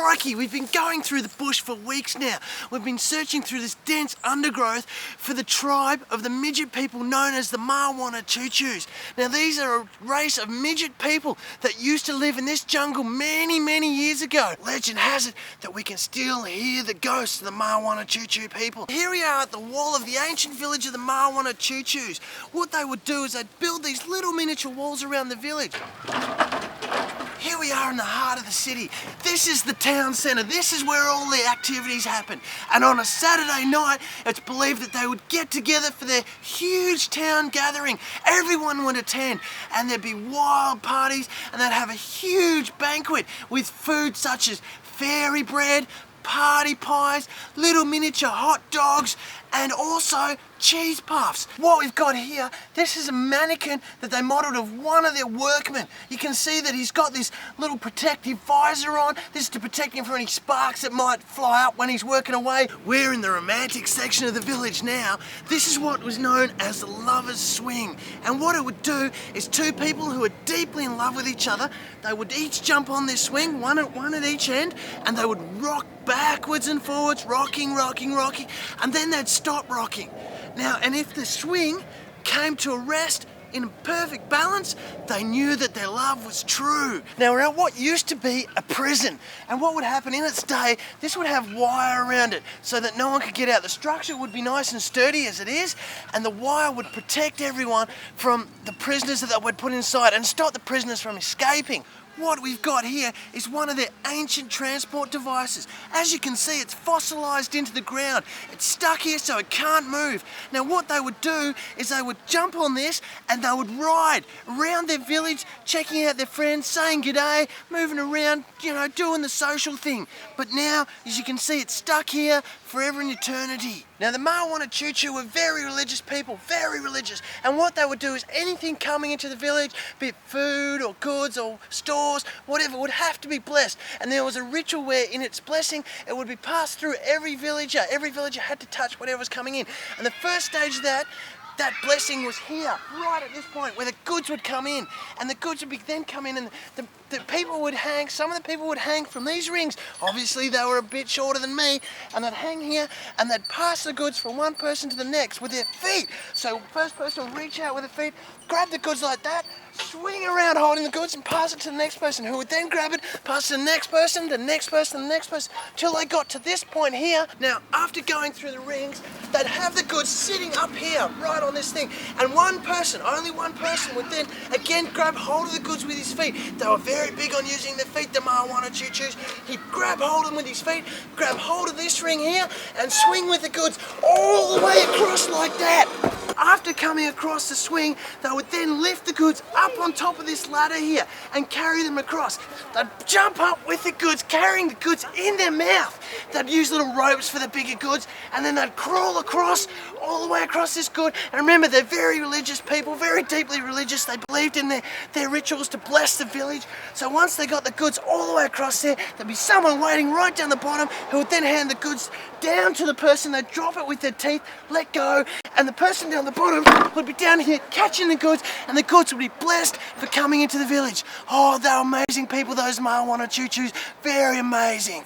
Crikey, we've been going through the bush for weeks now. We've been searching through this dense undergrowth for the tribe of the midget people known as the Maiwanachoochoos. Now these are a race of midget people that used to live in this jungle many years ago. Legend has it that we can still hear the ghosts of the Maiwanachoochoo people. Here we are at the wall of the ancient village of the Maiwanachoochoos. What they would do is they'd build these little miniature walls around the village. Here we are in the heart of the city. This is the town centre. This is where all the activities happen. And on a Saturday night, it's believed that they would get together for their huge town gathering. Everyone would attend, and there'd be wild parties, and they'd have a huge banquet with food such as fairy bread, party pies, little miniature hot dogs, and also cheese puffs. What we've got here, this is a mannequin that they modelled of one of their workmen. You can see that he's got this little protective visor on. This is to protect him from any sparks that might fly up when he's working away. We're in the romantic section of the village now. This is what was known as the lover's swing. And what it would do is two people who are deeply in love with each other, they would each jump on this swing, one at each end, and they would rock backwards and forwards, rocking, and then they'd stop rocking. Now, and if the swing came to a rest in perfect balance, they knew that their love was true. Now, we're at what used to be a prison, and what would happen in its day, this would have wire around it so that no one could get out. The structure would be nice and sturdy as it is, and the wire would protect everyone from the prisoners that they would put inside and stop the prisoners from escaping. What we've got here is one of their ancient transport devices. As you can see, it's fossilised into the ground. It's stuck here so it can't move. Now what they would do is they would jump on this and they would ride around their village, checking out their friends, saying g'day, moving around, you know, doing the social thing. But now, as you can see, it's stuck here forever and eternity. Now the Maiwanachoochoo were very religious people, very religious, and what they would do is anything coming into the village, be it food or goods or stores, whatever, would have to be blessed. And there was a ritual where in its blessing it would be passed through every villager. Every villager had to touch whatever was coming in. And the first stage of that blessing was here, right at this point, where the goods would come in, and the goods would then come in, and the people would hang, some of the people would hang from these rings. Obviously they were a bit shorter than me, and they'd hang here, and they'd pass the goods from one person to the next with their feet. So first person would reach out with their feet, grab the goods like that, swing around holding the goods and pass it to the next person, who would then grab it, pass it to the next person, the next person, the next person, till they got to this point here. Now, after going through the rings, they'd have the goods sitting up here, right on this thing, and one person, only one person, would then again grab hold of the goods with his feet. They were very big on using their feet, the Maiwanachoochoos. He'd grab hold of them with his feet, grab hold of this ring here, and swing with the goods all the way across like that. After coming across the swing, they would then lift the goods up on top of this ladder here and carry them across. They'd jump up with the goods, carrying the goods in their mouth. They'd use little ropes for the bigger goods, and then they'd crawl across, all the way across this good. And remember, they're very religious people, very deeply religious. They believed in their rituals to bless the village. So once they got the goods all the way across there, there'd be someone waiting right down the bottom who would then hand the goods down to the person. They'd drop it with their teeth, let go, and the person down the bottom would be down here catching the goods, and the goods would be blessed for coming into the village. Oh, they're amazing people, those Maiwanachoochoos, very amazing.